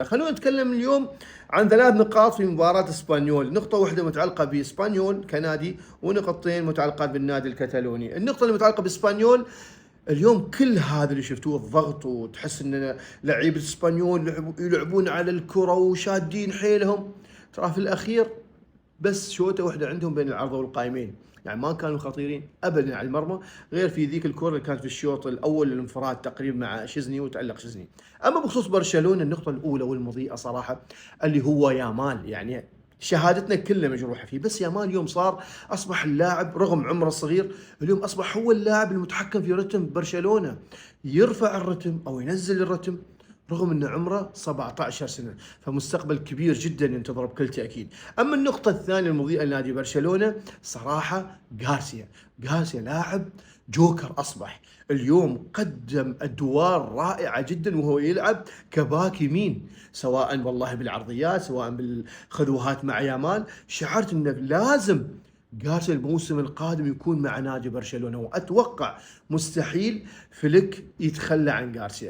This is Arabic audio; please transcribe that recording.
خلونا نتكلم اليوم عن 3 نقاط في مباراة اسبانيول، نقطة واحدة متعلقة باسبانيول كنادي، ونقطتين متعلقات بالنادي الكتالوني. النقطة المتعلقة باسبانيول، اليوم كل هذا اللي شفتوه الضغط، وتحس ان لعيبة اسبانيول يلعبون على الكرة وشادين حيلهم، ترى في الاخير بس شوطة واحدة عندهم بين العارضة والقائمين، يعني ما كانوا خطيرين ابدا على المرمى، غير في ذيك الكرة اللي كانت في الشوط الاول الانفراد تقريبا مع شزني وتألق شزني. اما بخصوص برشلونة، النقطة الاولى والمضيئة صراحة اللي هو يامال، يعني شهادتنا كلها مجروحة فيه، بس يامال اليوم اصبح اللاعب رغم عمره الصغير، اليوم اصبح هو اللاعب المتحكم في رتم برشلونة، يرفع الرتم او ينزل الرتم رغم ان عمره 17 سنه، فمستقبل كبير جدا ينتظره بكل تاكيد. اما النقطه الثانيه المضيئه لنادي برشلونه صراحه جارسيا لاعب جوكر اصبح، اليوم قدم ادوار رائعه جدا وهو يلعب كباك يمين، سواء والله بالعرضيات سواء بالخذوهات مع يامال، شعرت انه لازم جارسيا الموسم القادم يكون مع نادي برشلونه، واتوقع مستحيل فليك يتخلى عن جارسيا.